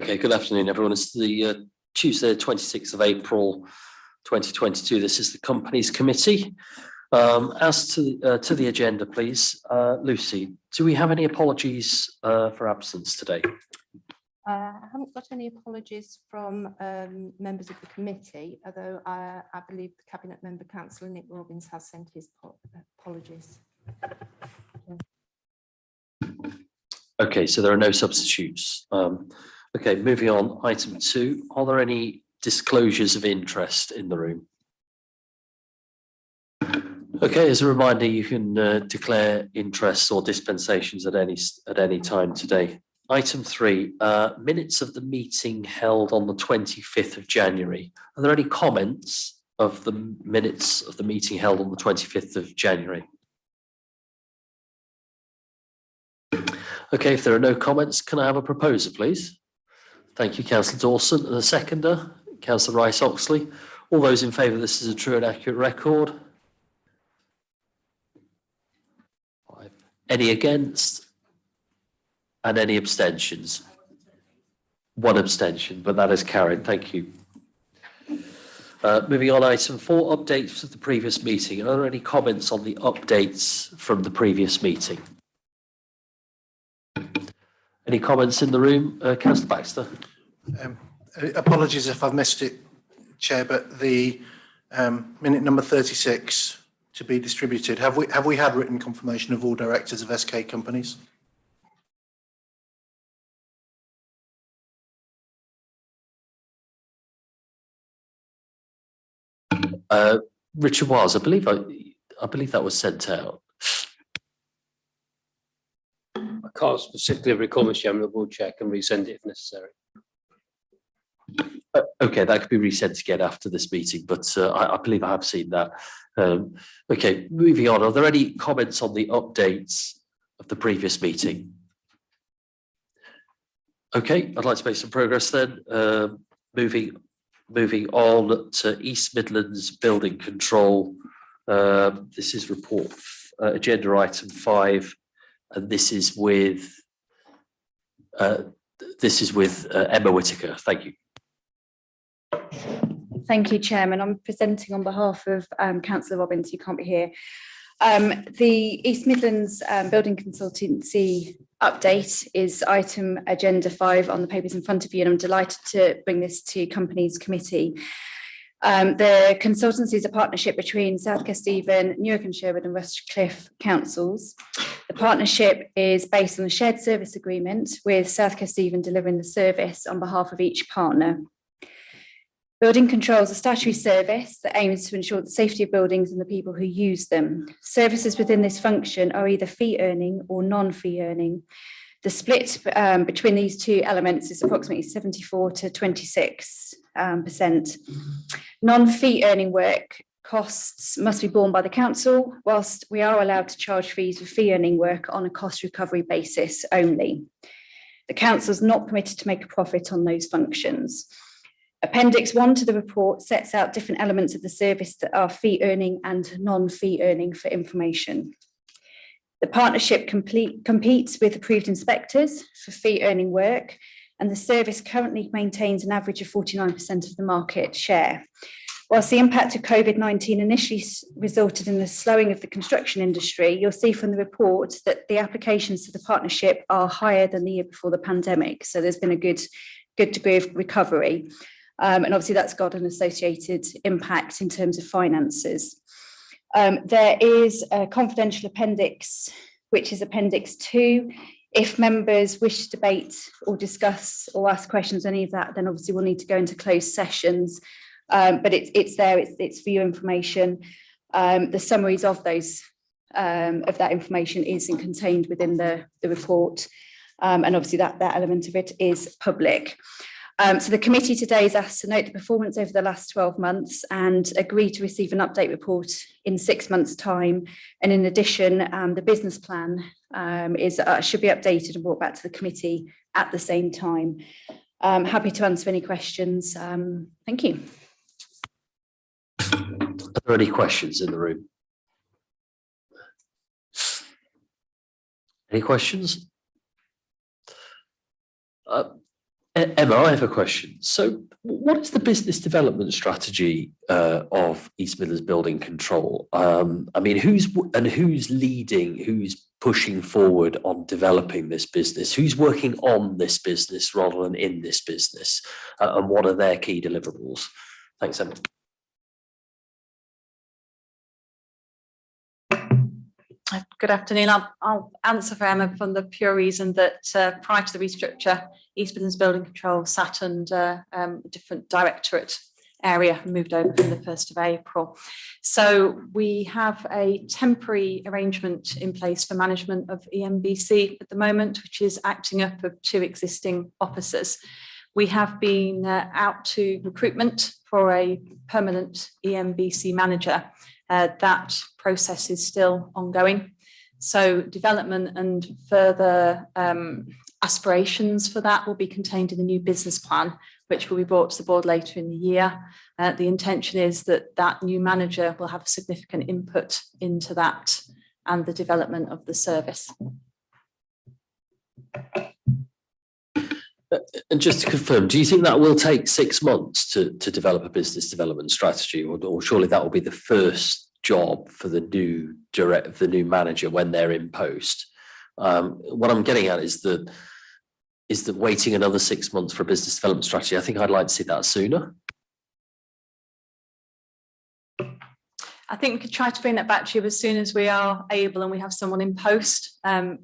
Okay, good afternoon, everyone. It's the Tuesday, 26th of April, 2022. This is the Companies Committee. As to the agenda, please, Lucy, do we have any apologies for absence today? I haven't got any apologies from members of the committee, although I believe the Cabinet Member Councillor Nick Robbins has sent his apologies. Okay, so there are no substitutes. Okay, moving on, item 2. Are there any disclosures of interest in the room? Okay, as a reminder, you can declare interests or dispensations at any time today. Item 3, minutes of the meeting held on the 25th of January. Are there any comments of the minutes of the meeting held on the 25th of January? Okay, if there are no comments, can I have a proposer, please? Thank you, Councillor Dawson. And a seconder, Councillor Rice-Oxley. All those in favour, this is a true and accurate record. 5. Any against? And any abstentions? 1 abstention, but that is carried. Thank you. Moving on, item 4, updates of the previous meeting. Are there any comments on the updates from the previous meeting? Any comments in the room? Councillor Baxter. Apologies if I've missed it, Chair, but the minute number 36 to be distributed, have we had written confirmation of all directors of SK companies? Richard Wiles, I believe that was sent out. I can't specifically recall, Mr. Chairman. We'll check and resend it if necessary. Okay, that could be resent again after this meeting, but I believe I have seen that. Okay, moving on. Are there any comments on the updates of the previous meeting? Okay, I'd like to make some progress then. Moving on to East Midlands Building Control. This is report agenda item 5. And this is with Emma Whittaker. Thank you. Thank you, Chairman. I'm presenting on behalf of Councillor Robbins, who can't be here. The East Midlands Building Consultancy update is item agenda 5 on the papers in front of you, and I'm delighted to bring this to Companies Committee. The consultancy is a partnership between South Kesteven, Newark and Sherwood and Rushcliffe councils. The partnership is based on a shared service agreement with South Kesteven delivering the service on behalf of each partner. Building control is a statutory service that aims to ensure the safety of buildings and the people who use them. Services within this function are either fee earning or non-fee earning. The split between these two elements is approximately 74 to 26%. Non-fee earning work costs must be borne by the council, whilst we are allowed to charge fees for fee earning work on a cost recovery basis only. The council is not permitted to make a profit on those functions. Appendix 1 to the report sets out different elements of the service that are fee earning and non-fee earning for information. The partnership competes with approved inspectors for fee earning work, and the service currently maintains an average of 49% of the market share. Whilst the impact of COVID-19 initially resulted in the slowing of the construction industry, you'll see from the report that the applications to the partnership are higher than the year before the pandemic. So there's been a good degree of recovery. And obviously that's got an associated impact in terms of finances. There is a confidential appendix, which is Appendix 2. If members wish to debate or discuss or ask questions, any of that, then obviously we'll need to go into closed sessions. But it's there, it's for your information. The summaries of that information is contained within the report. And obviously that element of it is public. So the committee today is asked to note the performance over the last 12 months and agree to receive an update report in 6 months' time. And in addition, the business plan should be updated and brought back to the committee at the same time. Happy to answer any questions. Thank you. Are there any questions in the room? Any questions? Emma, I have a question. So what is the business development strategy of East Midlands Building Control? I mean, who's leading, who's pushing forward on developing this business? Who's working on this business rather than in this business? And what are their key deliverables? Thanks, Emma. Good afternoon. I'll answer for Emma from the pure reason that prior to the restructure, East Midlands Building Control sat under a different directorate area and moved over from the 1st of April. So we have a temporary arrangement in place for management of EMBC at the moment, which is acting up of 2 existing officers. We have been out to recruitment for a permanent EMBC manager. That process is still ongoing. So development and further aspirations for that will be contained in the new business plan, which will be brought to the board later in the year. The intention is that that new manager will have significant input into that and the development of the service. And just to confirm, do you think that will take 6 months to develop a business development strategy, or surely that will be the first job for the new manager when they're in post? What I'm getting at is that waiting another 6 months for a business development strategy. I think I'd like to see that sooner. I think we could try to bring that back to you as soon as we are able and we have someone in post.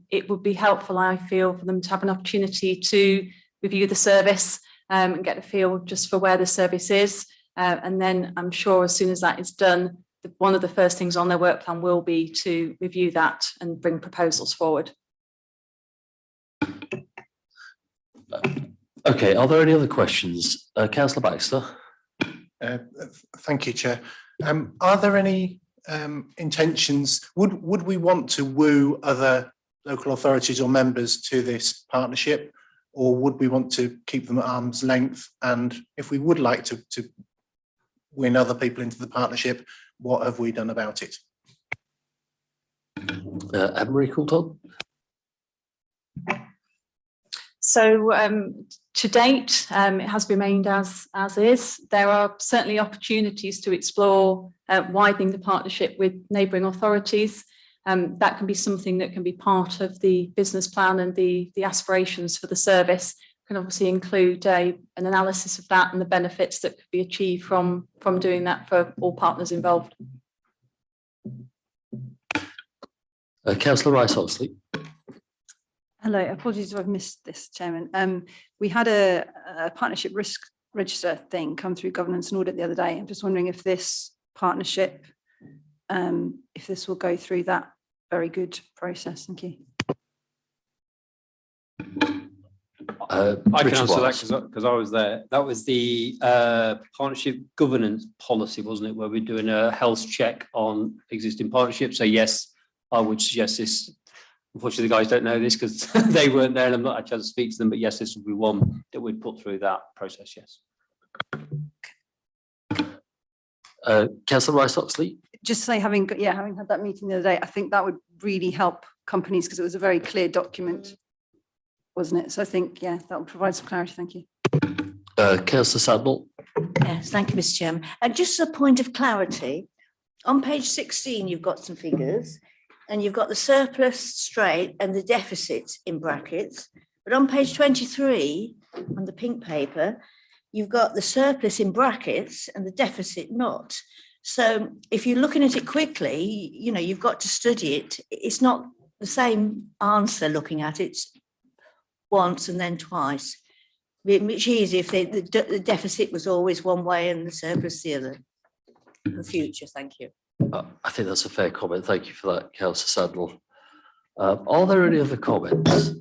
It would be helpful, I feel, for them to have an opportunity to review the service and get a feel just for where the service is. And then I'm sure as soon as that is done, one of the first things on their work plan will be to review that and bring proposals forward. Okay, are there any other questions? Councillor Baxter? Thank you, Chair. Are there any intentions, would we want to woo other local authorities or members to this partnership, or would we want to keep them at arm's length? And if we would like to win other people into the partnership, what have we done about it? Anne-Marie Coulthard? So to date, it has remained as is. There are certainly opportunities to explore widening the partnership with neighbouring authorities. That can be something that can be part of the business plan and the aspirations for the service. Can obviously include an analysis of that and the benefits that could be achieved from doing that for all partners involved. Councillor Rice-Oxley. Hello, apologies if I've missed this, Chairman. We had a partnership risk register thing come through governance and audit the other day. I'm just wondering if this partnership, if this will go through that very good process. Thank you. I can answer that because I was there. That was the partnership governance policy, wasn't it, where we're doing a health check on existing partnerships. So yes, I would suggest this. Unfortunately, the guys don't know this because they weren't there and I'm not actually able to speak to them, but yes, this would be one that we'd put through that process, yes. Councillor Rice-Oxley? Just say, having had that meeting the other day, I think that would really help companies because it was a very clear document, wasn't it? So I think, yeah, that would provide some clarity. Thank you. Councillor Sadnall? Yes, thank you, Mr. Chairman. And just a point of clarity, on page 16, you've got some figures and you've got the surplus straight and the deficit in brackets. But on page 23, on the pink paper, you've got the surplus in brackets and the deficit not. So if you're looking at it quickly, you know, you've got to study it. It's not the same answer looking at it once and then twice. It'd be much easier if the deficit was always one way and the surplus the other. For the future, thank you. I think that's a fair comment. Thank you for that, Councillor Sadnall. Are there any other comments?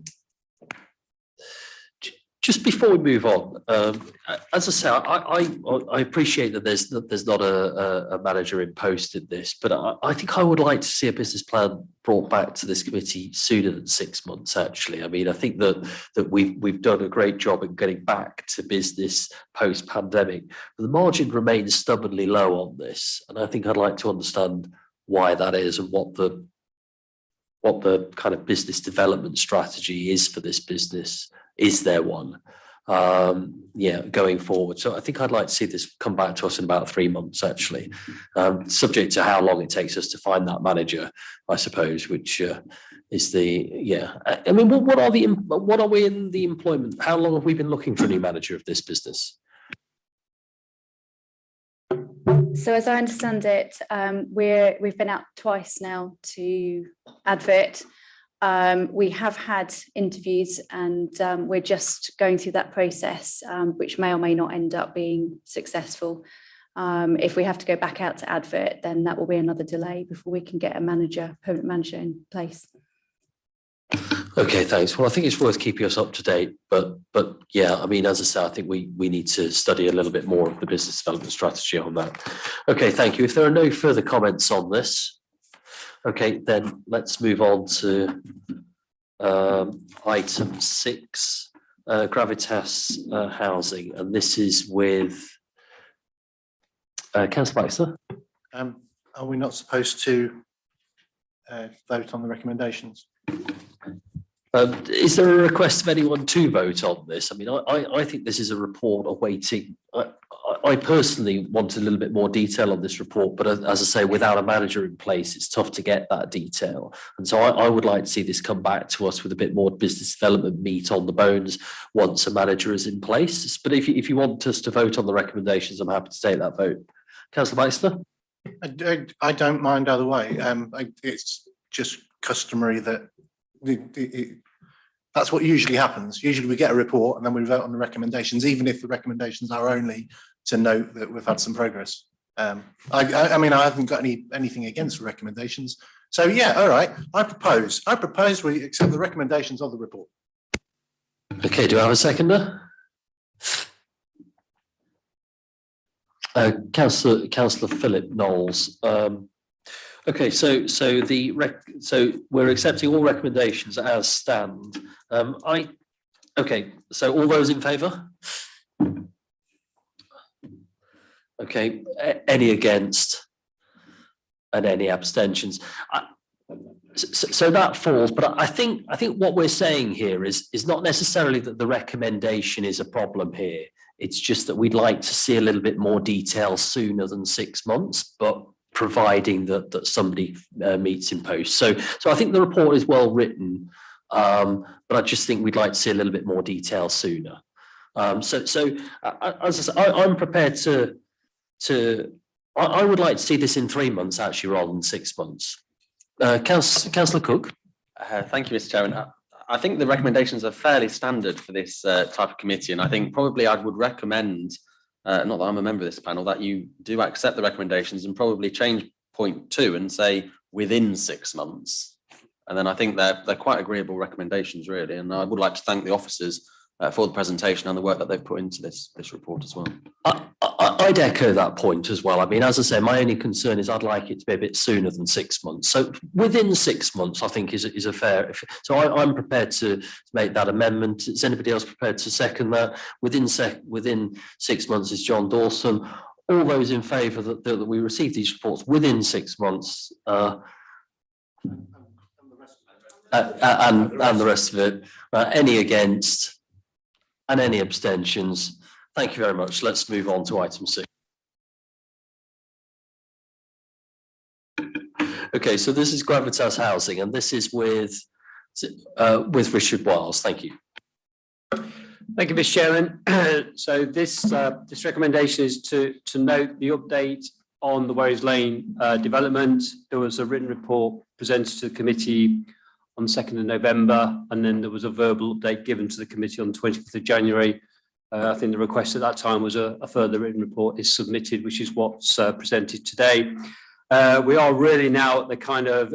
Just before we move on, as I say, I appreciate that there's not a manager in post in this, but I think I would like to see a business plan brought back to this committee sooner than 6 months. Actually, I mean, I think that we've done a great job in getting back to business post pandemic, but the margin remains stubbornly low on this, and I think I'd like to understand why that is and what the kind of business development strategy is for this business. Is there one? yeah, going forward. So I think I'd like to see this come back to us in about 3 months, actually, subject to how long it takes us to find that manager, I suppose, which is the, yeah. I mean, what are we in the employment? How long have we been looking for a new manager of this business? So as I understand it, we've been out twice now to advert. We have had interviews, and we're just going through that process, which may or may not end up being successful. If we have to go back out to advert, then that will be another delay before we can get a permanent manager in place. Okay, thanks. Well, I think it's worth keeping us up to date, but yeah, I mean, as I say, I think we need to study a little bit more of the business development strategy on that. Okay, thank you. If there are no further comments on this, okay, then let's move on to item 6, Gravitas Housing, and this is with Councillor Baxter. Are we not supposed to vote on the recommendations? Is there a request of anyone to vote on this? I mean, I think this is a report awaiting. I personally want a little bit more detail on this report, but as I say, without a manager in place, it's tough to get that detail. And so I would like to see this come back to us with a bit more business development meat on the bones once a manager is in place. But if you want us to vote on the recommendations, I'm happy to take that vote. Councillor Baxter? I don't mind either way. It's just customary that that's what usually happens. Usually we get a report and then we vote on the recommendations, even if the recommendations are only to note that we've had some progress. I mean, I haven't got anything against the recommendations. So yeah, all right. I propose we accept the recommendations of the report. Okay, do I have a seconder? Councillor Philip Knowles. Okay, so we're accepting all recommendations as stand. Okay, so all those in favour? Okay, any against and any abstentions? So that falls, but I think what we're saying here is not necessarily that the recommendation is a problem here. It's just that we'd like to see a little bit more detail sooner than 6 months, but providing that somebody meets in post. So I think the report is well written, but I just think we'd like to see a little bit more detail sooner. As I say, I'm prepared I would like to see this in 3 months actually, rather than 6 months. Councillor Cook. Thank you, Mr. Chairman. I think the recommendations are fairly standard for this type of committee, and I think probably I would recommend, not that I'm a member of this panel, that you do accept the recommendations and probably change point 2 and say within 6 months. And then I think they're quite agreeable recommendations, really. And I would like to thank the officers for the presentation and the work that they've put into this report as well. I'd echo that point as well. I mean, as I say, my only concern is I'd like it to be a bit sooner than 6 months. So within 6 months, I think is a fair. So I'm prepared to make that amendment. Is anybody else prepared to second that? Within 6 months is John Dawson. All those in favour that we receive these reports within 6 months, and the rest of it. Any against? And any abstentions? Thank you very much. Let's move on to item 6. Okay, so this is Gravitas Housing, and this is with Richard Wiles. Thank you. Thank you, Mr. Chairman. So this recommendation is to note the update on the Warriors Lane development. There was a written report presented to the committee on the 2nd of November, and then there was a verbal update given to the committee on the 25th of January. I think the request at that time was a further written report is submitted, which is what's presented today. We are really now at the kind of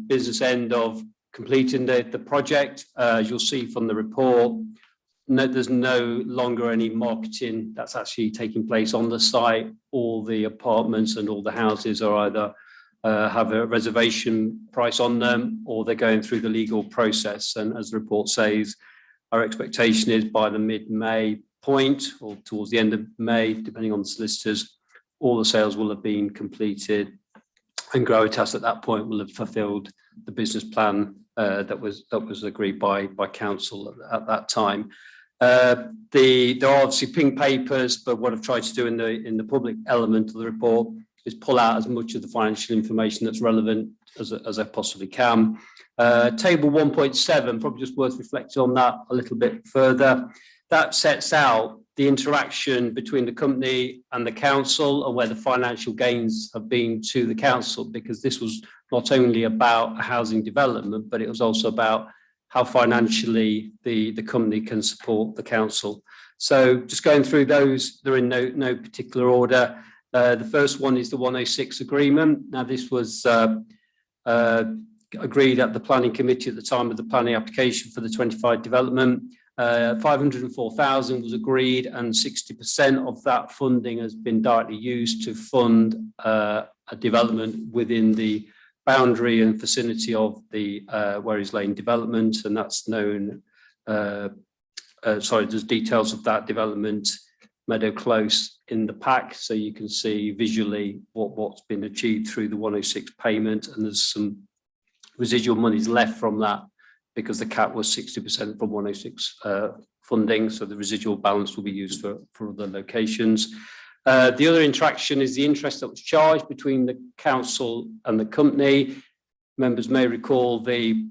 business end of completing the project. As you'll see from the report, there's no longer any marketing that's actually taking place on the site. All the apartments and all the houses are either have a reservation price on them, or they're going through the legal process. And as the report says, our expectation is by the mid-May point, or towards the end of May, depending on the solicitors, all the sales will have been completed, and Gravitas at that point will have fulfilled the business plan that was agreed by council at that time. There are obviously pink papers, but what I've tried to do in the public element of the report is pull out as much of the financial information that's relevant as I possibly can. Table 1.7, probably just worth reflecting on that a little bit further. That sets out the interaction between the company and the council and where the financial gains have been to the council, because this was not only about a housing development, but it was also about how financially the company can support the council. So just going through those, they're in no particular order. The first one is the 106 agreement. Now, this was agreed at the planning committee at the time of the planning application for the 25 development. 504,000 was agreed, and 60% of that funding has been directly used to fund a development within the boundary and vicinity of the Wherries Lane development, and that's known. There's details of that development, Meadow Close, in the pack, so you can see visually what's been achieved through the 106 payment, and there's some residual monies left from that, because the cap was 60% from 106 funding, so the residual balance will be used for other locations. The other interaction is the interest that was charged between the council and the company. Members may recall the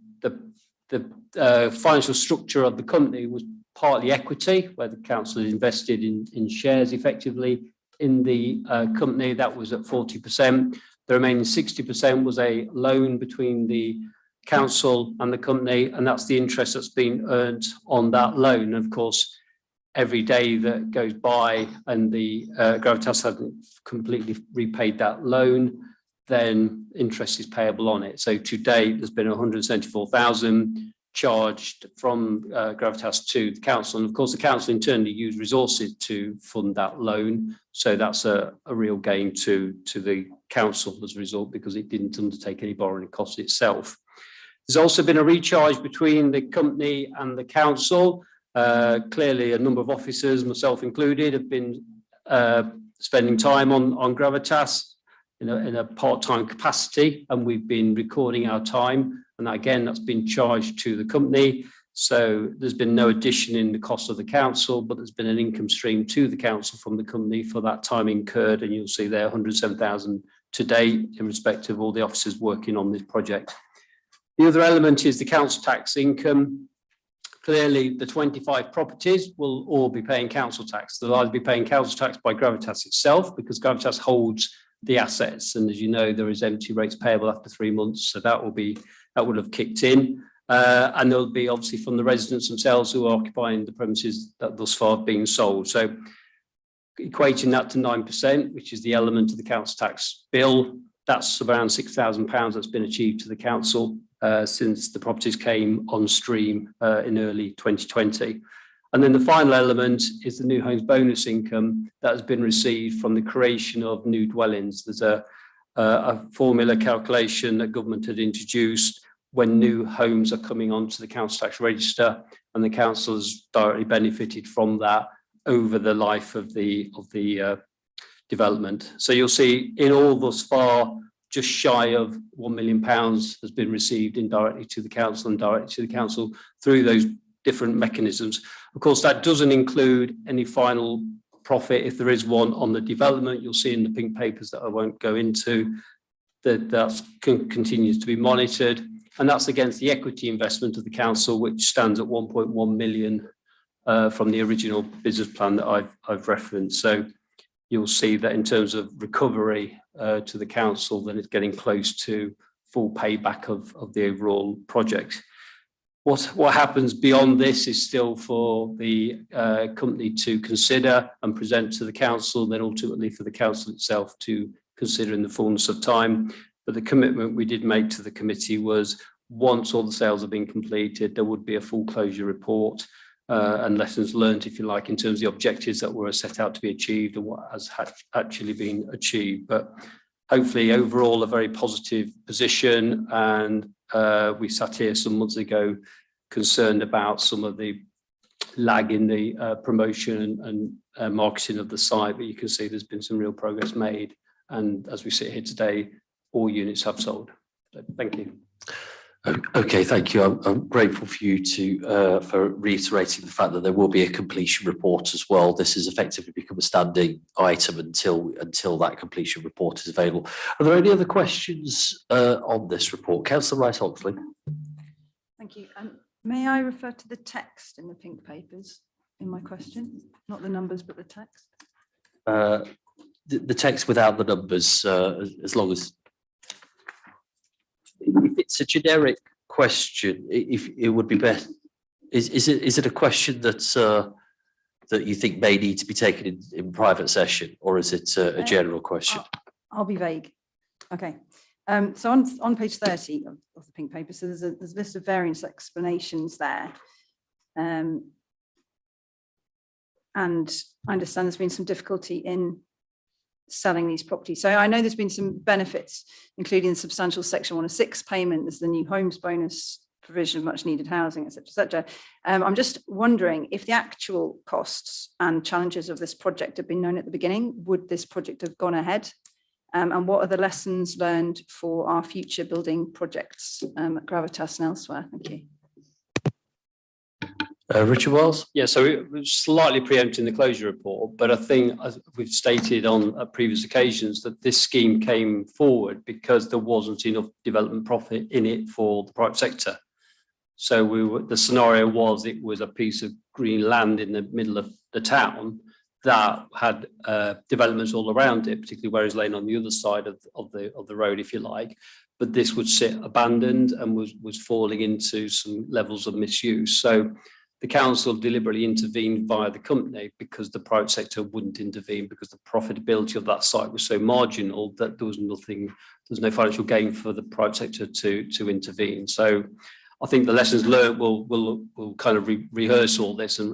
financial structure of the company was partly equity, where the council invested in shares effectively in the company. That was at 40%. The remaining 60% was a loan between the council and the company, and that's the interest that's been earned on that loan. Of course, every day that goes by and the Gravitas hasn't completely repaid that loan, then interest is payable on it. So to date, there's been 174,000 charged from Gravitas to the council, and of course the council internally used resources to fund that loan, so that's a real gain to the council as a result, because it didn't undertake any borrowing costs itself. There's also been a recharge between the company and the council. Clearly a number of officers, myself included, have been spending time on Gravitas in a part-time capacity, and we've been recording our time, and again that's been charged to the company. So there's been no addition in the cost of the council, but there's been an income stream to the council from the company for that time incurred, and you'll see there 107,000 to date in respect of all the officers working on this project. The other element is the council tax income. Clearly, the 25 properties will all be paying council tax. They'll either be paying council tax by Gravitas itself, because Gravitas holds the assets, and as you know, there is empty rates payable after 3 months, so that would have kicked in, and there'll be obviously from the residents themselves who are occupying the premises that thus far have been sold. So equating that to 9%, which is the element of the council tax bill, that's around £6,000 that's been achieved to the council since the properties came on stream in early 2020. And then the final element is the new homes bonus income that has been received from the creation of new dwellings. There's a formula calculation that government had introduced when new homes are coming onto the council tax register, and the council has directly benefited from that over the life of the development. So you'll see in all thus far, just shy of £1 million has been received indirectly to the council and directly to the council through those different mechanisms. Of course, that doesn't include any final profit, if there is one, on the development. You'll see in the pink papers that I won't go into that continues to be monitored, and that's against the equity investment of the council, which stands at 1.1 million from the original business plan that I've referenced. So you'll see that in terms of recovery to the council, then it's getting close to full payback of the overall project. What happens beyond this is still for the company to consider and present to the council, then ultimately for the council itself to consider in the fullness of time. But the commitment we did make to the committee was once all the sales have been completed, there would be a full closure report and lessons learned, if you like, in terms of the objectives that were set out to be achieved and what has actually been achieved. But hopefully overall a very positive position, and we sat here some months ago concerned about some of the lag in the promotion and marketing of the site, but you can see there's been some real progress made, and as we sit here today, all units have sold. So, thank you. Okay, thank you. I'm grateful for you for reiterating the fact that there will be a completion report as well. This has effectively become a standing item until that completion report is available. Are there any other questions on this report? Councillor Rice-Oxley. Thank you. May I refer to the text in the pink papers in my question? Not the numbers, but the text. The text without the numbers, as long as if it's a generic question, if it would be best. Is it a question that you think may need to be taken in private session, or is it a general question? I'll be vague. Okay. So on page 30 of the pink paper, so there's a list of variance explanations there. And I understand there's been some difficulty in selling these properties. So I know there's been some benefits, including substantial Section 106 payment, there's the new homes bonus, provision of much needed housing, etc., etc. I'm just wondering if the actual costs and challenges of this project had been known at the beginning, would this project have gone ahead? And what are the lessons learned for our future building projects at Gravitas and elsewhere? Thank you. Richard Wells? Yeah, so it was slightly preempting the closure report, but I think, as we've stated on previous occasions, that this scheme came forward because there wasn't enough development profit in it for the private sector. So the scenario was it was a piece of green land in the middle of the town that had developments all around it, particularly Wherries Lane on the other side of the road, if you like. But this would sit abandoned and was falling into some levels of misuse. So the council deliberately intervened via the company because the private sector wouldn't intervene, because the profitability of that site was so marginal that there was no financial gain for the private sector to intervene. So I think the lessons learned will kind of rehearse all this and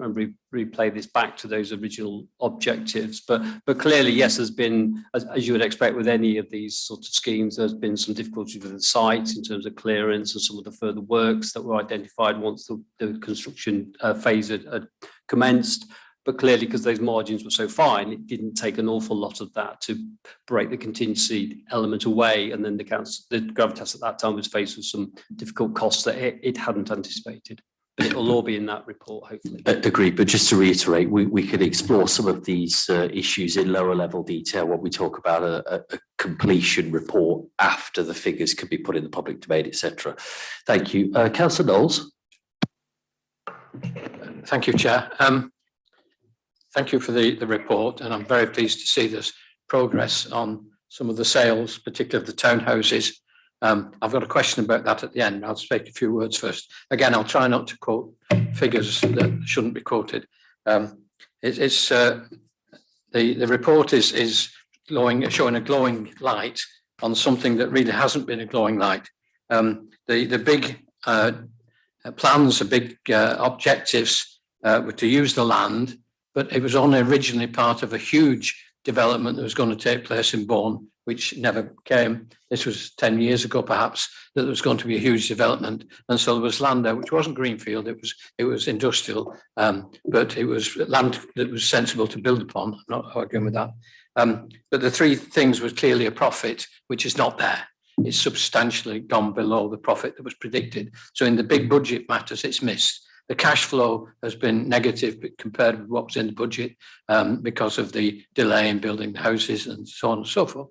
replay this back to those original objectives. But clearly, yes, there's been, as you would expect with any of these sorts of schemes, there's been some difficulties with the site in terms of clearance and some of the further works that were identified once the construction phase had commenced. But clearly, because those margins were so fine, it didn't take an awful lot of that to break the contingency element away. And then the Gravitas at that time was faced with some difficult costs that it hadn't anticipated. But it'll all be in that report, hopefully. Agreed. But just to reiterate, we could explore some of these issues in lower level detail when we talk about a completion report after the figures can be put in the public domain, etc. Thank you. Councillor Knowles. Thank you, Chair. Thank you for the report, and I'm very pleased to see there's progress on some of the sales, particularly of the townhouses. I've got a question about that at the end. I'll speak a few words first. Again, I'll try not to quote figures that shouldn't be quoted. The report is showing a glowing light on something that really hasn't been a glowing light. The big plans, the big objectives were to use the land, but it was only originally part of a huge development that was going to take place in Bourne, which never came. This was 10 years ago, perhaps, that there was going to be a huge development. And so there was land there, which wasn't greenfield, it was industrial, but it was land that was sensible to build upon. I'm not arguing with that. But the three things was clearly a profit, which is not there. It's substantially gone below the profit that was predicted. So in the big budget matters, it's missed. The cash flow has been negative compared with what was in the budget because of the delay in building the houses and so on and so forth.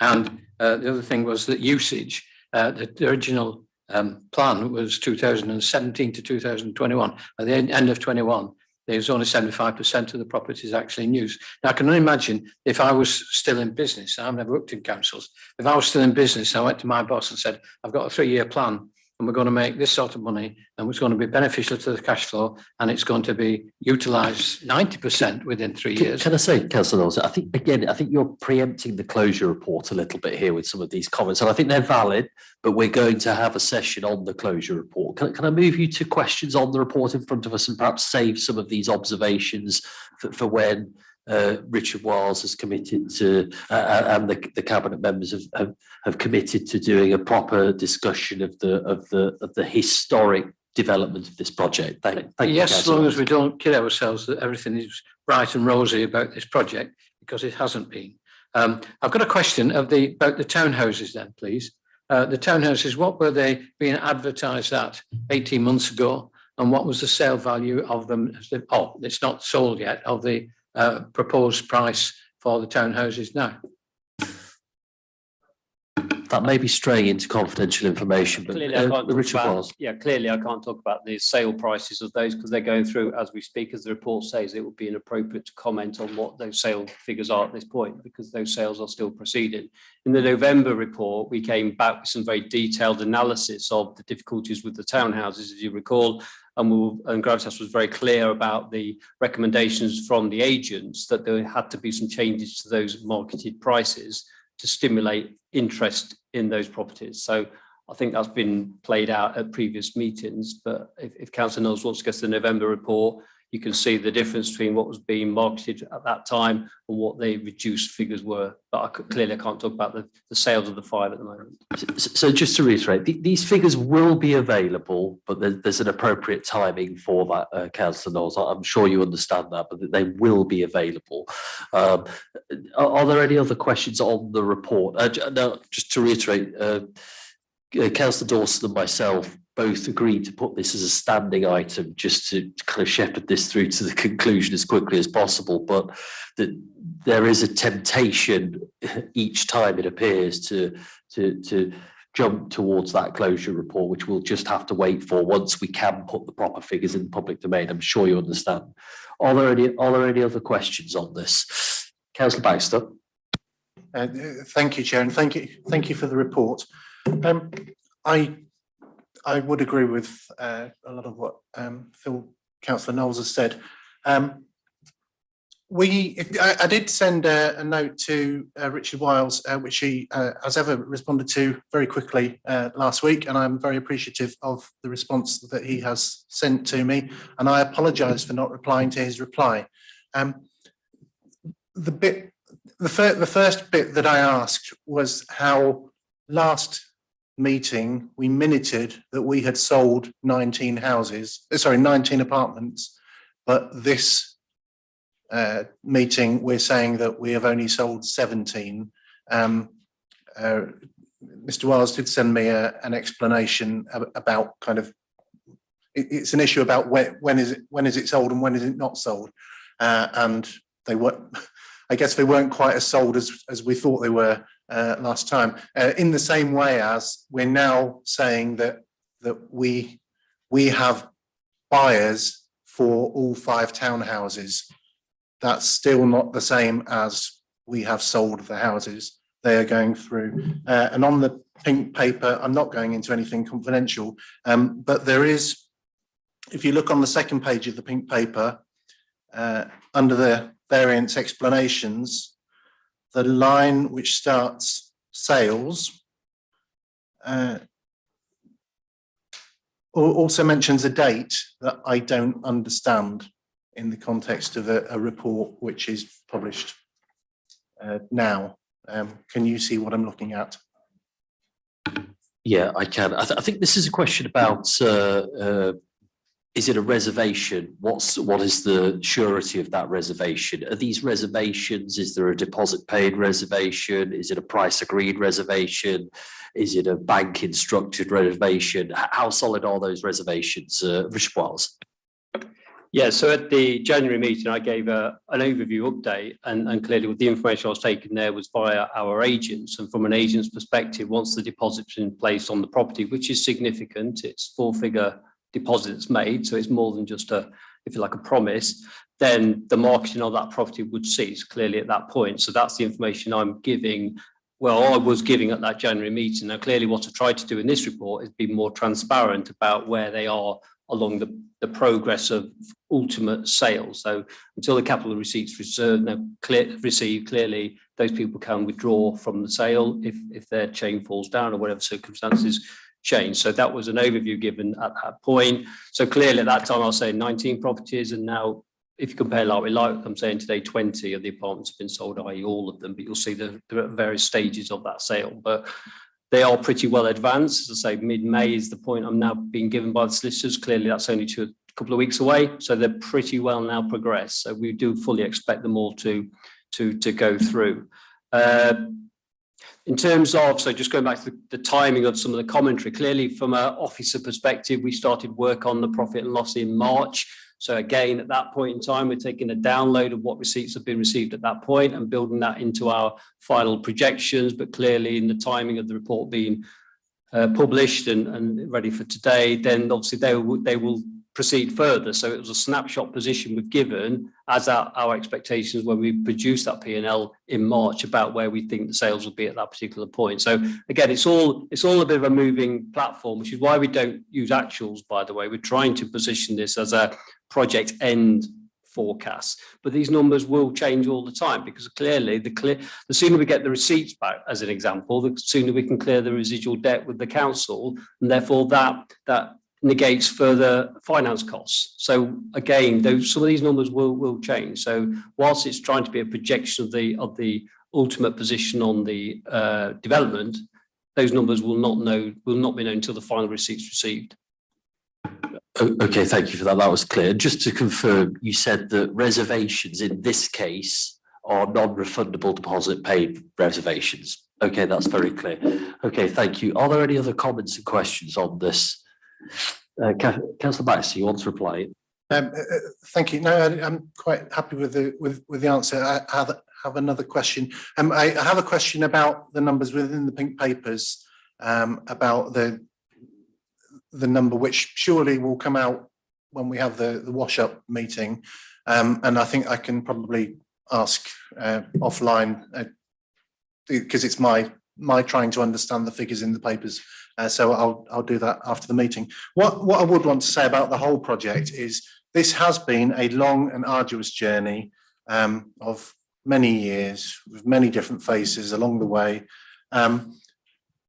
And the other thing was that usage, the original plan was 2017 to 2021. At the end of 21, there was only 75% of the properties actually in use. Now, I can only imagine if I was still in business, I've never worked in councils, if I was still in business, I went to my boss and said, I've got a 3-year plan, and we're going to make this sort of money, and it's going to be beneficial to the cash flow, and it's going to be utilised 90% within 3 years. Can I say, Councillor Knowles, I think you're preempting the closure report a little bit here with some of these comments, and I think they're valid, but we're going to have a session on the closure report. Can I move you to questions on the report in front of us and perhaps save some of these observations for when Richard Wiles has committed to, and the cabinet members have committed to doing a proper discussion of the historic development of this project. Thank you. Yes, as long as we don't kid ourselves that everything is bright and rosy about this project, because it hasn't been. I've got a question about the townhouses then, please. the townhouses, what were they being advertised at 18 months ago? And what was the sale value of them? Oh, it's not sold yet, of the proposed price for the townhouses now. That may be straying into confidential information, but Clearly, I can't talk Richard about, Wells. yeah, clearly I can't talk about the sale prices of those because they're going through as we speak. As the report says, it would be inappropriate to comment on what those sale figures are at this point because those sales are still proceeding. In the November report, we came back with some very detailed analysis of the difficulties with the townhouses, as you recall, and Gravitas was very clear about the recommendations from the agents that there had to be some changes to those marketed prices to stimulate interest in those properties. So I think that's been played out at previous meetings, but if Councillor Knowles wants to go to the November report, you can see the difference between what was being marketed at that time and what the reduced figures were. But clearly I can't talk about the sales of the 5 at the moment. So just to reiterate, these figures will be available, but there's an appropriate timing for that, Councillor Knowles. I'm sure you understand that, but they will be available. Are there any other questions on the report? No, just to reiterate, Councillor Dawson and myself both agreed to put this as a standing item just to kind of shepherd this through to the conclusion as quickly as possible, but that there is a temptation each time it appears to jump towards that closure report, which we'll just have to wait for once we can put the proper figures in the public domain. I'm sure you understand. Are there any other questions on this? Councillor Baxter. Thank you, Chair, and thank you for the report. I would agree with a lot of what Councillor Knowles has said. I did send a note to Richard Wiles, which he has ever responded to very quickly last week, and I'm very appreciative of the response that he has sent to me, and I apologise for not replying to his reply. The first bit that I asked was how last meeting we minuted that we had sold 19 apartments, but this meeting we're saying that we have only sold 17. Mr. Wiles did send me an explanation about kind of it's an issue about when is it sold and when is it not sold, and they were, I guess they weren't quite as sold as we thought they were last time. In the same way as we're now saying that we have buyers for all 5 townhouses. That's still not the same as we have sold the houses. They are going through. And on the pink paper, I'm not going into anything confidential, but there is, if you look on the second page of the pink paper, under the variance explanations, the line which starts sales also mentions a date that I don't understand in the context of a report which is published now. Can you see what I'm looking at? Yeah, I can. I think this is a question about is it a reservation? What is the surety of that reservation? Are these reservations? Is there a deposit paid reservation? Is it a price agreed reservation? Is it a bank instructed reservation? How solid are those reservations, Richard Wiles? Yeah, so at the January meeting, I gave an overview update, and clearly with the information I was taking there was via our agents. And from an agent's perspective, once the deposit's in place on the property, which is significant, it's 4-figure deposits made, so it's more than just a, if you like, a promise, then the marketing of that property would cease clearly at that point. So that's the information I'm giving. Well, I was giving at that January meeting. Now, clearly what I tried to do in this report is be more transparent about where they are along the progress of ultimate sales. So until the capital receipts received, clearly those people can withdraw from the sale if their chain falls down or whatever circumstances change. So that was an overview given at that point. So clearly at that time I was saying 19 properties, and now if you compare like with like, I'm saying today 20 of the apartments have been sold, i.e. all of them, but you'll see the various stages of that sale. But they are pretty well advanced. As I say, mid-May is the point I'm now being given by the solicitors. Clearly that's only a couple of weeks away, so they're pretty well now progressed. So we do fully expect them all to go through. In terms of, so just going back to the timing of some of the commentary, clearly from an officer perspective, we started work on the profit and loss in March. So again, at that point in time, we're taking a download of what receipts have been received at that point and building that into our final projections. But clearly in the timing of the report being published and ready for today, then obviously they will proceed further. So it was a snapshot position we've given as our expectations when we produced that P&L in March about where we think the sales will be at that particular point. So again, it's all a bit of a moving platform, which is why we don't use actuals, by the way. We're trying to position this as a project end forecast, but these numbers will change all the time because clearly the sooner we get the receipts back, as an example, the sooner we can clear the residual debt with the council, and therefore that negates further finance costs. So again, some of these numbers will change. So whilst it's trying to be a projection of the ultimate position on the development, those numbers will not be known until the final receipts received. Okay, thank you for that. That was clear. Just to confirm, you said that reservations in this case are non-refundable deposit paid reservations. Okay, that's very clear. Okay, thank you. Are there any other comments and questions on this? Councillor Baxter, you want to reply? Thank you. No, I'm quite happy with the answer. I have another question. I have a question about the numbers within the pink papers, about the number which surely will come out when we have the wash-up meeting, and I think I can probably ask offline because it's my trying to understand the figures in the papers. So I'll do that after the meeting. What I would want to say about the whole project is this has been a long and arduous journey of many years with many different phases along the way.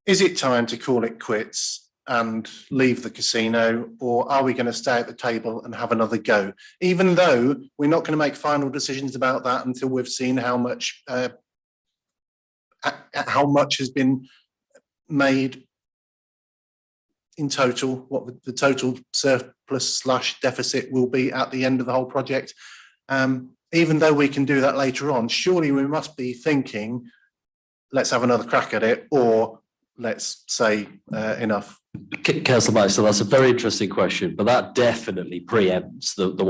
Is it time to call it quits and leave the casino, or are we going to stay at the table and have another go? Even though we're not going to make final decisions about that until we've seen how much has been made in total, what the total surplus / deficit will be at the end of the whole project. Even though we can do that later on, surely we must be thinking, let's have another crack at it, or let's say enough. Councillor Baxter, that's a very interesting question, but that definitely preempts the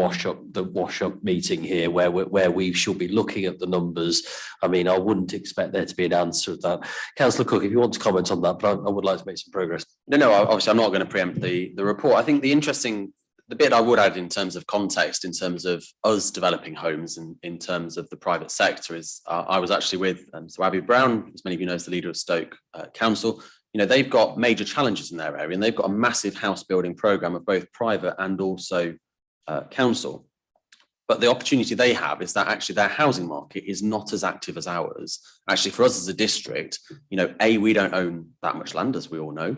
wash-up meeting here, where we should be looking at the numbers. I mean, I wouldn't expect there to be an answer to that. Councillor Cook, if you want to comment on that, but I would like to make some progress. No, obviously I'm not going to preempt the report. I think the bit I would add in terms of context, in terms of us developing homes and in terms of the private sector, is I was actually with Sir Abby Brown, as many of you know, as the leader of Stoke Council. You know, they've got major challenges in their area, and they've got a massive house building programme of both private and also council. But the opportunity they have is that actually their housing market is not as active as ours. Actually, for us as a district, you know, we don't own that much land, as we all know.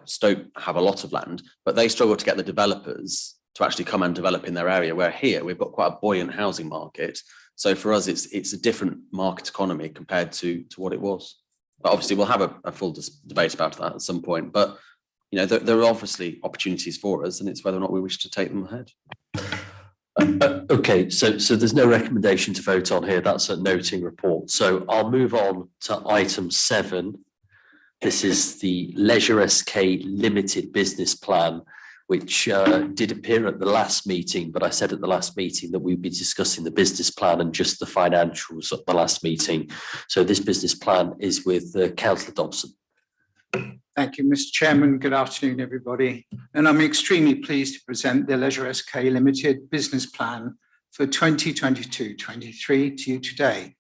Stoke have a lot of land, but they struggle to get the developers to actually come and develop in their area, where here we've got quite a buoyant housing market. So for us, it's a different market economy compared to what it was. But obviously we'll have a full debate about that at some point. But, you know, there are obviously opportunities for us, and it's whether or not we wish to take them ahead. Okay, so there's no recommendation to vote on here. That's a noting report. So I'll move on to item 7. This is the Leisure SK Limited business plan, which did appear at the last meeting, but I said at the last meeting that we'd be discussing the business plan and just the financials at the last meeting. So this business plan is with Councillor Dobson. Thank you, Mr. Chairman. Good afternoon, everybody. And I'm extremely pleased to present the Leisure SK Limited business plan for 2022-23 to you today.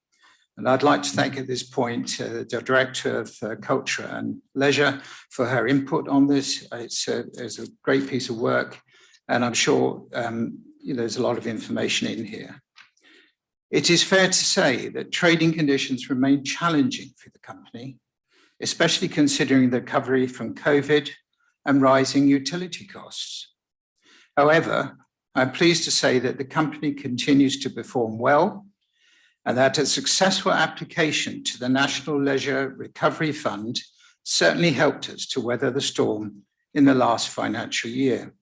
And I'd like to thank at this point the Director of Culture and Leisure for her input on this. It's a great piece of work, and I'm sure there's a lot of information in here. It is fair to say that trading conditions remain challenging for the company, especially considering the recovery from COVID and rising utility costs. However, I'm pleased to say that the company continues to perform well, and that a successful application to the National Leisure Recovery Fund certainly helped us to weather the storm in the last financial year.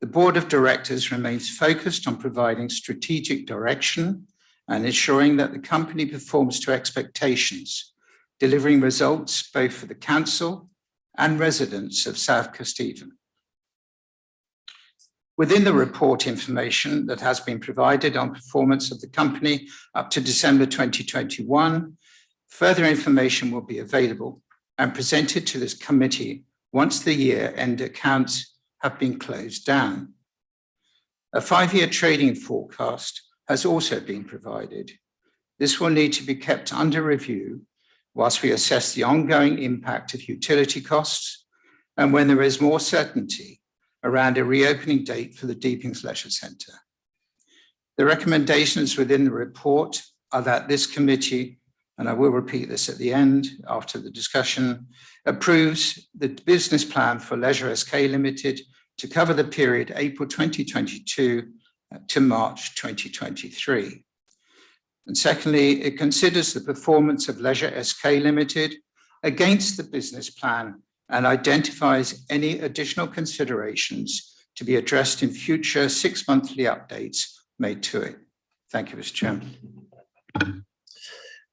The Board of Directors remains focused on providing strategic direction and ensuring that the company performs to expectations, delivering results both for the council and residents of South Kesteven. Within the report information that has been provided on performance of the company up to December 2021, further information will be available and presented to this committee once the year-end accounts have been closed down. A 5-year trading forecast has also been provided. This will need to be kept under review whilst we assess the ongoing impact of utility costs and when there is more certainty around a reopening date for the Deepings Leisure Centre. The recommendations within the report are that this committee, and I will repeat this at the end after the discussion, approves the business plan for Leisure SK Limited to cover the period April 2022 to March 2023. And secondly, it considers the performance of Leisure SK Limited against the business plan and identifies any additional considerations to be addressed in future 6-monthly updates made to it. Thank you, Mr. Chairman.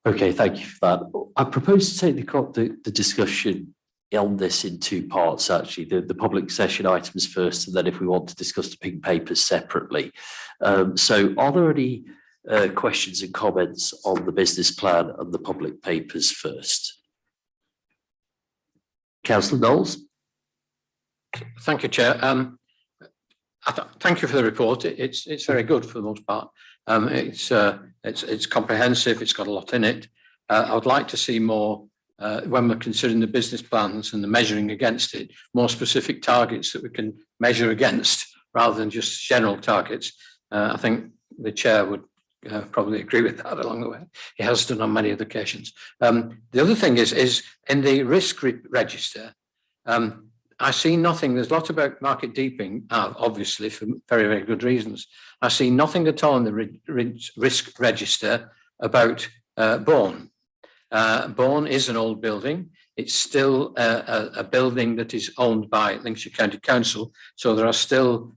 Okay, thank you for that. I propose to take the discussion on this in 2 parts, actually, the public session items first, and then if we want to discuss the pink papers separately. So are there any questions and comments on the business plan and the public papers first? Councillor Knowles. Thank you, Chair. Thank you for the report. It's very good for the most part. It's comprehensive. It's got a lot in it. I would like to see more when we're considering the business plans and the measuring against it, more specific targets that we can measure against rather than just general targets. I think the chair would probably agree with that along the way. He has done on many other occasions. The other thing is in the risk register, I see nothing. There's lots about market deeping, obviously for very, very good reasons. I see nothing at all in the risk register about Bourne. Bourne is an old building. It's still a building that is owned by Lincolnshire County Council. So there are still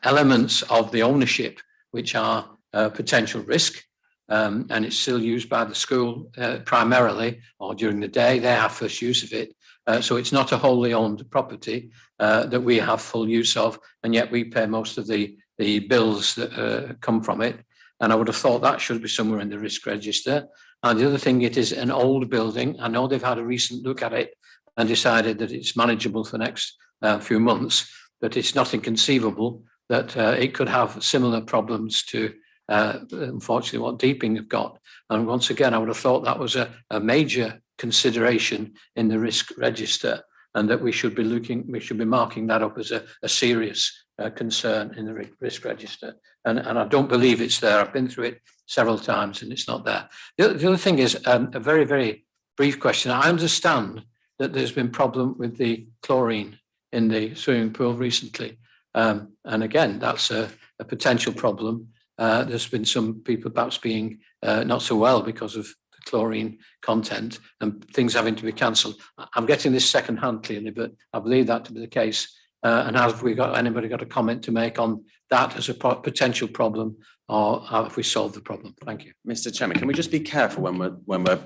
elements of the ownership which are potential risk. And it's still used by the school primarily, or during the day, they have first use of it. So it's not a wholly owned property that we have full use of, and yet we pay most of the bills that come from it. And I would have thought that should be somewhere in the risk register. And the other thing, it is an old building. I know they've had a recent look at it and decided that it's manageable for the next few months, but it's not inconceivable that it could have similar problems to unfortunately what Deeping have got. And once again, I would have thought that was a major consideration in the risk register, and that we should be marking that up as a serious concern in the risk register. And I don't believe it's there. I've been through it several times and it's not there. The other thing is a very, very brief question. I understand that there's been problem with the chlorine in the swimming pool recently. And again, that's a potential problem. There's been some people perhaps being not so well because of the chlorine content and things having to be cancelled. I'm getting this second-hand clearly, but I believe that to be the case. And have we got anybody got a comment to make on that as a potential problem, or have we solved the problem? Thank you. Mr. Chairman, can we just be careful when we're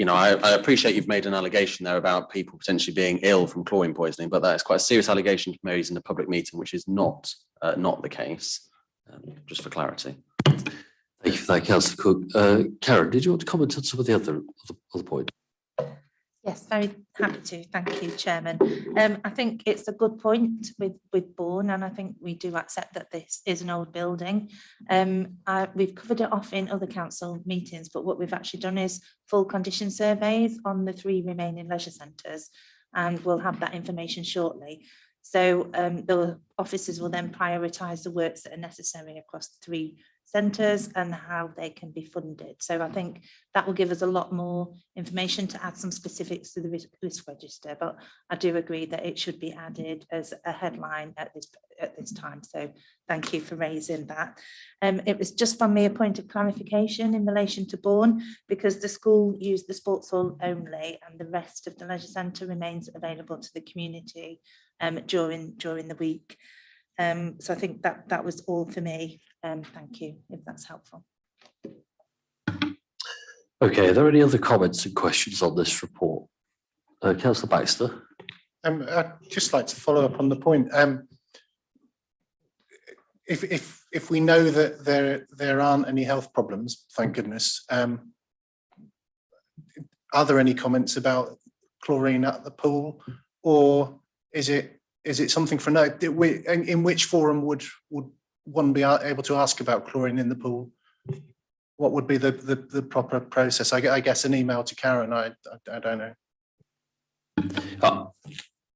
I appreciate you've made an allegation there about people potentially being ill from chlorine poisoning, but that is quite a serious allegation to be raised in a public meeting, which is not the case. Just for clarity. Thank you for that, Councillor Cook. Karen, did you want to comment on some of the other points? Yes, very happy to. Thank you, Chairman. I think it's a good point with Bourne, and I think we do accept that this is an old building. We've covered it off in other council meetings, but what we've actually done is full condition surveys on the 3 remaining leisure centres, and we'll have that information shortly. So the officers will then prioritise the works that are necessary across the 3 centres and how they can be funded. So I think that will give us a lot more information to add some specifics to the risk register, but I do agree that it should be added as a headline at this time. So thank you for raising that. It was just from me a point of clarification in relation to Bourne, because the school used the sports hall only and the rest of the leisure centre remains available to the community during the week. So I think that was all for me. Thank you, if that's helpful. Okay, are there any other comments and questions on this report? Councillor Baxter. I'd just like to follow up on the point. If we know that there aren't any health problems, thank goodness, are there any comments about chlorine at the pool, or is it something for no? In which forum would one be able to ask about chlorine in the pool? What would be the proper process? I guess an email to Karen. I don't know.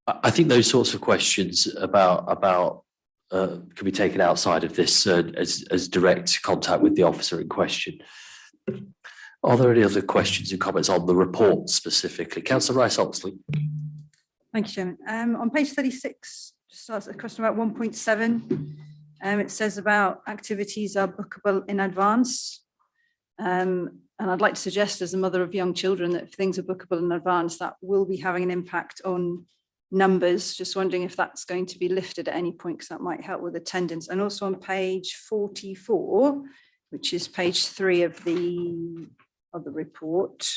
I think those sorts of questions about can be taken outside of this as direct contact with the officer in question. Are there any other questions and comments on the report specifically? Councillor Rice-Oxley. Thank you, Chairman. On page 36, just ask a question about 1.7. It says about activities are bookable in advance. And I'd like to suggest, as a mother of young children, that if things are bookable in advance, that will be having an impact on numbers. Just wondering if that's going to be lifted at any point, because that might help with attendance. And also on page 44, which is page 3 of the report,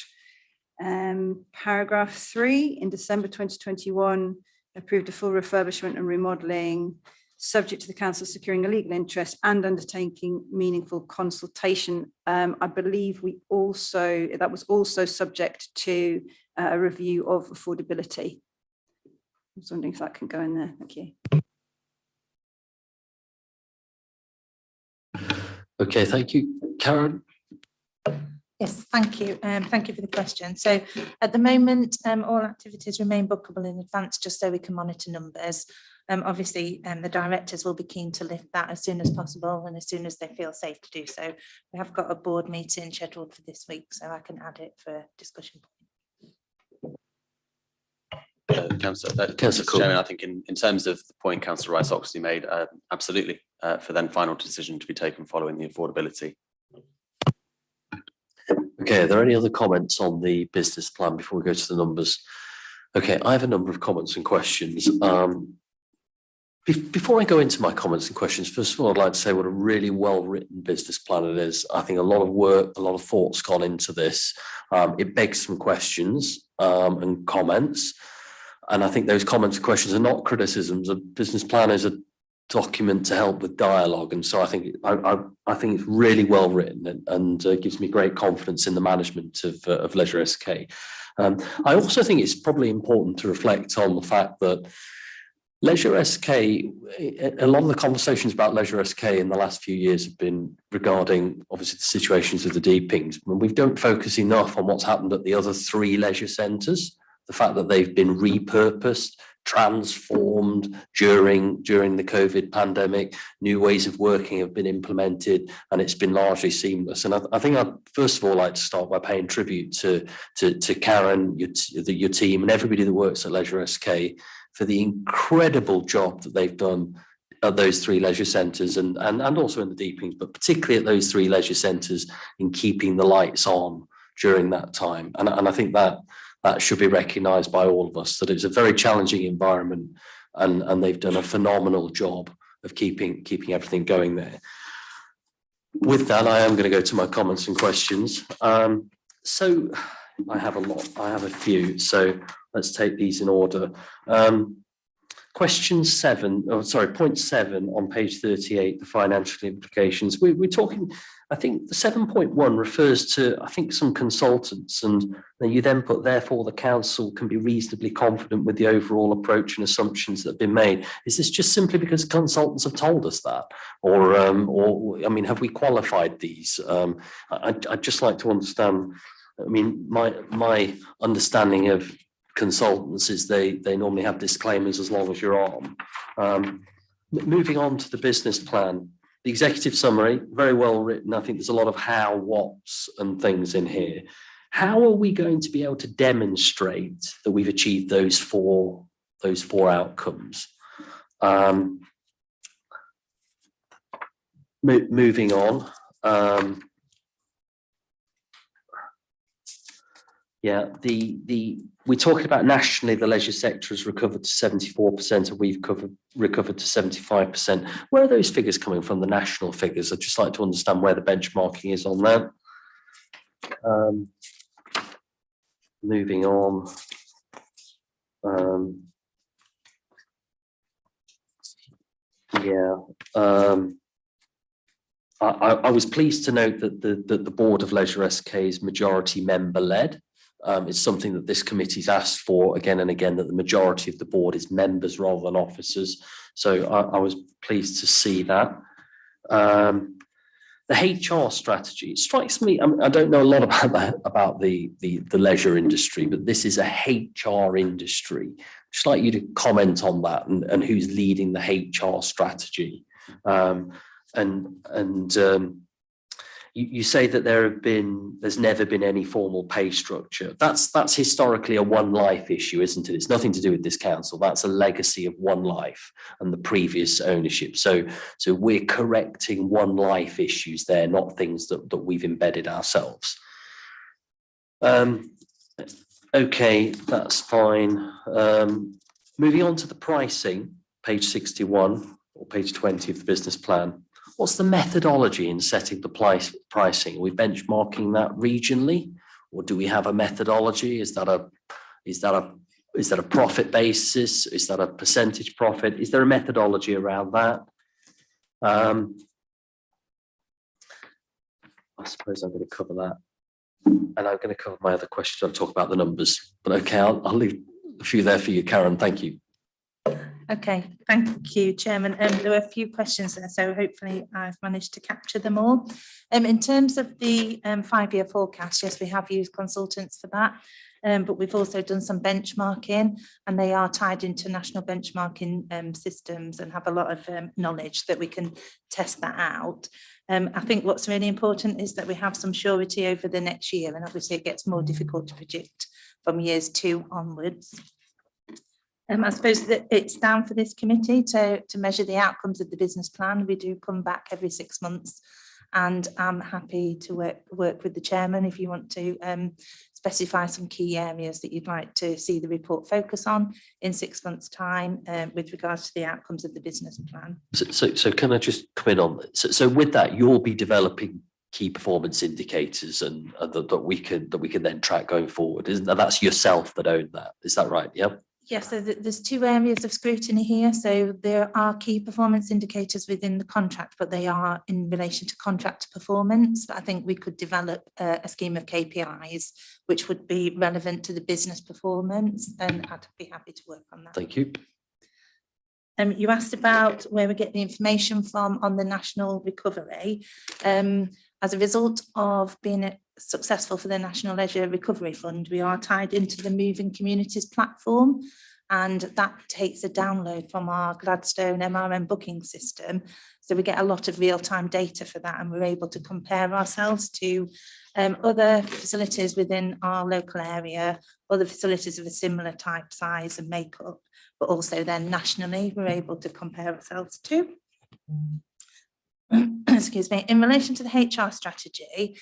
paragraph 3, in December 2021, approved a full refurbishment and remodelling, subject to the council securing a legal interest and undertaking meaningful consultation. I believe that was also subject to a review of affordability. I was wondering if that can go in there. Thank you. Okay, thank you. Karen? Yes, thank you. Thank you for the question. So at the moment, all activities remain bookable in advance, just so we can monitor numbers. Obviously, the directors will be keen to lift that as soon as possible and as soon as they feel safe to do so. We have got a board meeting scheduled for this week, so I can add it for discussion. Councillor Chairman, I think in terms of the point Councillor Rice-Oxley made, absolutely, for then final decision to be taken following the affordability. Okay, are there any other comments on the business plan before we go to the numbers? Okay, I have a number of comments and questions. Before I go into my comments and questions, first of all, I'd like to say what a really well-written business plan it is. I think a lot of work, a lot of thought's gone into this. It begs some questions and comments. And I think those comments and questions are not criticisms. A business plan is a document to help with dialogue. And so I think it's really well written and gives me great confidence in the management of Leisure SK. I also think it's probably important to reflect on the fact that Leisure SK, a lot of the conversations about Leisure SK in the last few years have been regarding obviously the situations of the Deepings. And we don't focus enough on what's happened at the other 3 leisure centres, the fact that they've been repurposed, transformed during the COVID pandemic, new ways of working have been implemented, and it's been largely seamless. And I think I'd first of all like to start by paying tribute to Karen, your team, and everybody that works at Leisure SK for the incredible job that they've done at those 3 leisure centres and also in the Deepings, but particularly at those 3 leisure centres in keeping the lights on during that time. And I think that should be recognised by all of us, that it's a very challenging environment and they've done a phenomenal job of keeping everything going there. With that, I am going to go to my comments and questions. So I have a few, so let's take these in order. Point 7 on page 38, the financial implications. We're talking, I think the 7.1 refers to, I think, some consultants, and you then put, therefore, the council can be reasonably confident with the overall approach and assumptions that have been made. Is this just simply because consultants have told us that? Or I mean, have we qualified these? I'd just like to understand, I mean, my understanding of consultants is they normally have disclaimers as long as you're on. Moving on to the business plan, the executive summary, very well written. I think there's a lot of how, what's and things in here. How are we going to be able to demonstrate that we've achieved those four outcomes? Moving on. Yeah, we're talking about nationally, the leisure sector has recovered to 74% and we've recovered to 75%. Where are those figures coming from, the national figures? I'd just like to understand where the benchmarking is on that. Moving on. I was pleased to note that the Board of Leisure SK is majority member led. It's something that this committee's asked for again and again, that the majority of the board is members rather than officers. So I was pleased to see that. The HR strategy, it strikes me, I don't know a lot about the leisure industry, but this is a HR industry. I'd just like you to comment on that and who's leading the HR strategy. You say that there's never been any formal pay structure. That's historically a One Life issue, isn't it? It's nothing to do with this council. That's a legacy of One Life and the previous ownership. So we're correcting One Life issues there, not things that we've embedded ourselves. Okay, that's fine. Moving on to the pricing, page 61 or page 20 of the business plan. What's the methodology in setting the pricing? Are we benchmarking that regionally, or do we have a methodology? Is that a profit basis? Is that a percentage profit? Is there a methodology around that? I suppose I'm going to cover that, and I'm going to cover my other questions. I'll talk about the numbers, but okay, I'll leave a few there for you, Karen. Thank you. Okay, thank you, Chairman. There were a few questions there, so hopefully I've managed to capture them all. In terms of the 5-year forecast, yes, we have used consultants for that, but we've also done some benchmarking, and they are tied into national benchmarking systems and have a lot of knowledge that we can test that out. I think what's really important is that we have some surety over the next year, and obviously it gets more difficult to predict from years 2 onwards. I suppose that it's down for this committee to measure the outcomes of the business plan. We do come back every 6 months, and I'm happy to work with the chairman if you want to specify some key areas that you'd like to see the report focus on in 6 months' time with regards to the outcomes of the business plan. So can I just come in on that? So with that, you'll be developing key performance indicators and that we can then track going forward. Isn't that, that's yourself that own that? Is that right? Yeah. Yes, so there's 2 areas of scrutiny here. So there are key performance indicators within the contract, but they are in relation to contract performance. But I think we could develop a scheme of KPIs which would be relevant to the business performance, and I'd be happy to work on that. Thank you. You asked about where we get the information from on the national recovery. As a result of being successful for the National Leisure Recovery Fund, we are tied into the Moving Communities platform, and that takes a download from our Gladstone MRM booking system. So we get a lot of real-time data for that, and we're able to compare ourselves to other facilities within our local area, other facilities of a similar type, size and makeup, but also then nationally we're able to compare ourselves to. Excuse me, in relation to the HR strategy,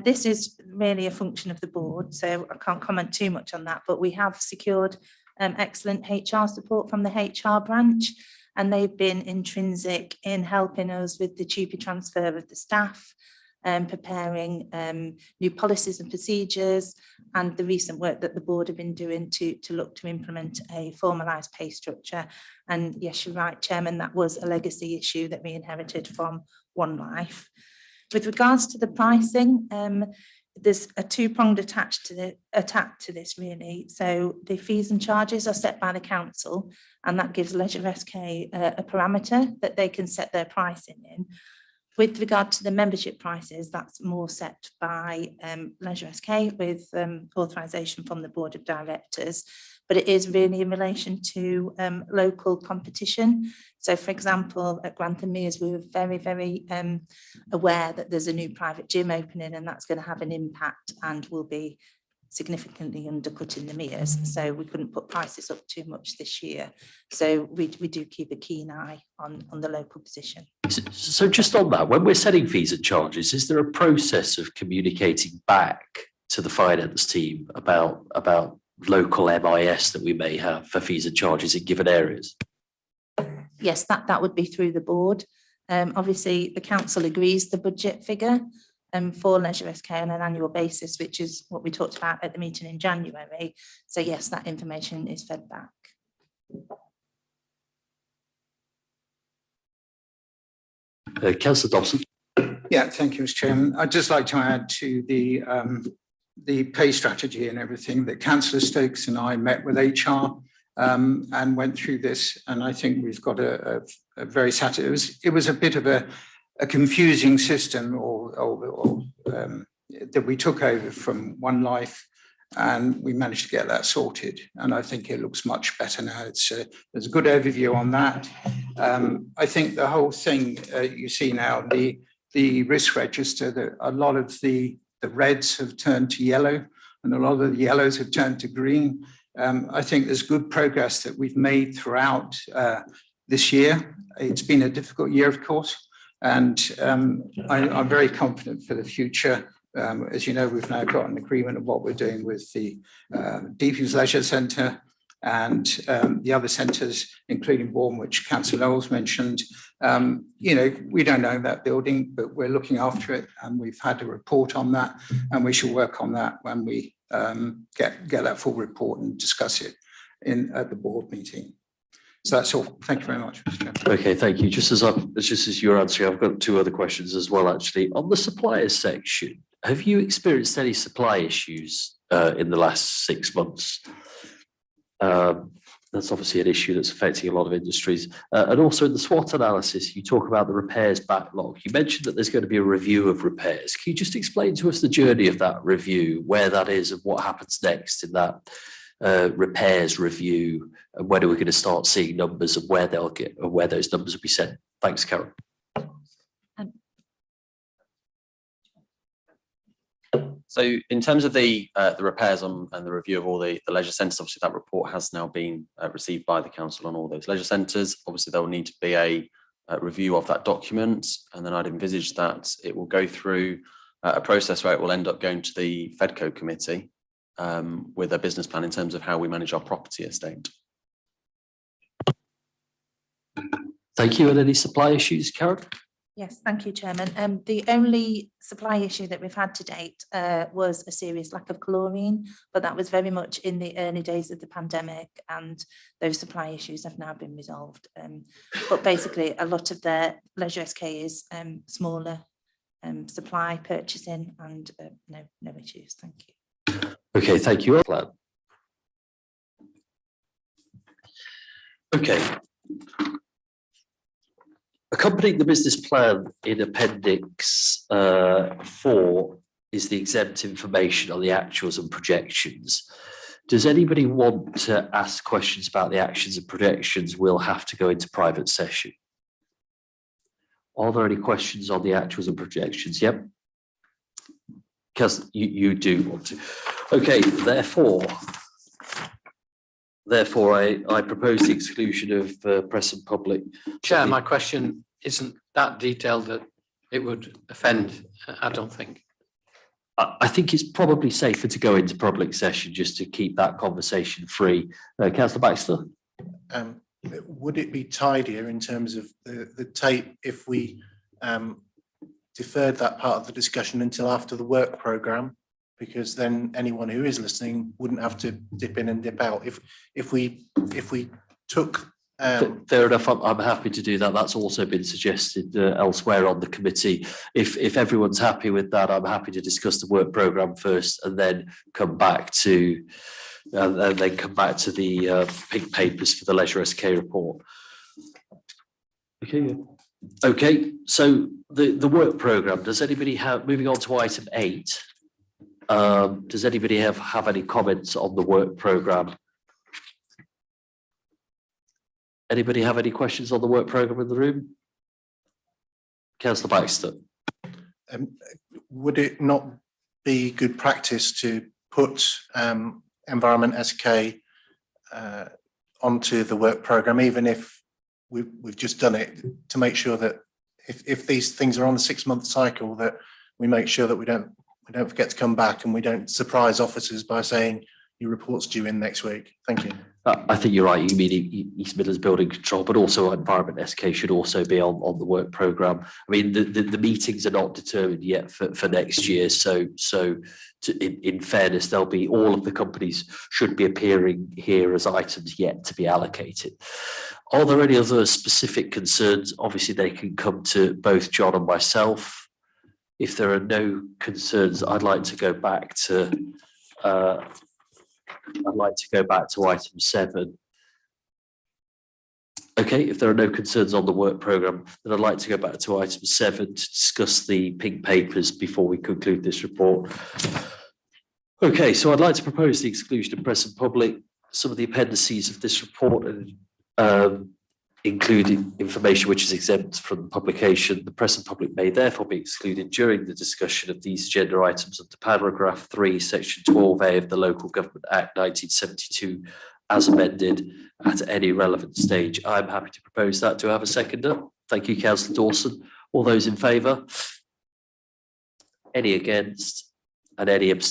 this is really a function of the board, so I can't comment too much on that, but we have secured excellent HR support from the HR branch, and they've been intrinsic in helping us with the TUPE transfer of the staff, preparing new policies and procedures, and the recent work that the board have been doing to look to implement a formalised pay structure. And yes, you're right, Chairman, that was a legacy issue that we inherited from One Life. With regards to the pricing, there's a 2-pronged attack to this really. So the fees and charges are set by the council, and that gives Leisure SK a parameter that they can set their pricing in. With regard to the membership prices, that's more set by Leisure SK with authorisation from the Board of Directors, but it is really in relation to local competition. So for example, at Grantham Mears, we were very, very aware that there's a new private gym opening, and that's going to have an impact and will be significantly undercutting the Mears. So we couldn't put prices up too much this year. So we do keep a keen eye on the local position. So just on that, when we're setting fees and charges, is there a process of communicating back to the finance team about local MIS that we may have for fees and charges in given areas? Yes, that would be through the board. Obviously, the council agrees the budget figure, for Leisure SK on an annual basis, which is what we talked about at the meeting in January. So yes, that information is fed back. Councillor Dobson. Yeah, thank you, Mr. Chairman. I'd just like to add to the pay strategy and everything that Councillor Stokes and I met with HR and went through this, and I think we've got a very it was a bit of a confusing system that we took over from One Life, and we managed to get that sorted, and I think it looks much better now. There's a good overview on that. I think the whole thing you see now, the risk register, that a lot of the reds have turned to yellow and a lot of the yellows have turned to green. I think there's good progress that we've made throughout this year. It's been a difficult year, of course, and I'm very confident for the future. As you know, we've now got an agreement of what we're doing with the Deepings Leisure Centre and the other centres, including Bourne, which Councillor Knowles mentioned. You know, we don't own that building, but we're looking after it, and we've had a report on that, and we shall work on that when we get that full report and discuss it at the board meeting. So that's all. Thank you very much, Mr. Chairman. Okay, thank you. Just as you're answering, I've got two other questions as well, actually. On the suppliers section, have you experienced any supply issues in the last 6 months? That's obviously an issue that's affecting a lot of industries. And also in the SWOT analysis, you talk about the repairs backlog. You mentioned that there's going to be a review of repairs. Can you just explain to us the journey of that review, where that is and what happens next in that repairs review, and when are we going to start seeing numbers and where those numbers will be sent? Thanks, Karen. So in terms of the repairs and the review of all the leisure centres, obviously that report has now been received by the council on all those leisure centres. Obviously there will need to be a review of that document, and then I'd envisage that it will go through a process where it will end up going to the FEDCO committee with a business plan in terms of how we manage our property estate. Thank you. And any supply issues, Karen? Yes, thank you, Chairman. The only supply issue that we've had to date was a serious lack of chlorine, but that was very much in the early days of the pandemic, and those supply issues have now been resolved. But basically, a lot of the Leisure SK is smaller supply purchasing, and no issues. Thank you. Okay, thank you. Okay. Accompanying the business plan in Appendix 4 is the exempt information on the actuals and projections. Does anybody want to ask questions about the actions and projections? We'll have to go into private session. Are there any questions on the actuals and projections? Yep. Because you do want to. Okay, therefore, I propose the exclusion of press and public. Chair, my question isn't that detailed that it would offend, I don't think. I think it's probably safer to go into public session just to keep that conversation free. Councillor Baxter? Would it be tidier in terms of the tape if we deferred that part of the discussion until after the work programme? Because then anyone who is listening wouldn't have to dip in and dip out. If we took fair enough, I'm happy to do that. That's also been suggested elsewhere on the committee. If everyone's happy with that, I'm happy to discuss the work programme first and then come back to the pink papers for the Leisure SK report. Okay. Okay. So the work programme. Does anybody have? Moving on to item 8. Does anybody have any comments on the work programme? Anybody have any questions on the work programme in the room? Councillor Baxter. Would it not be good practice to put Environment SK onto the work programme, even if we've just done it, to make sure that if these things are on a 6-month cycle, that we make sure that we don't forget to come back and we don't surprise officers by saying your report's due in next week. Thank you. I think you're right. You mean East Midlands Building Control, but also Environment SK should also be on the work programme. I mean, the meetings are not determined yet for next year. So in fairness, there'll be all of the companies should be appearing here as items yet to be allocated. Are there any other specific concerns? Obviously, they can come to both John and myself. If there are no concerns, I'd like to go back to item 7. Okay, if there are no concerns on the work programme, then I'd like to go back to item 7 to discuss the pink papers before we conclude this report. Okay, so I'd like to propose the exclusion of press and public. Some of the appendices of this report include information which is exempt from publication. The press and public may therefore be excluded during the discussion of these agenda items under paragraph 3, section 12A of the Local Government Act 1972 as amended at any relevant stage. I'm happy to propose that. Do I have a seconder? Thank you, Councillor Dawson. All those in favour? Any against? And any abstentions?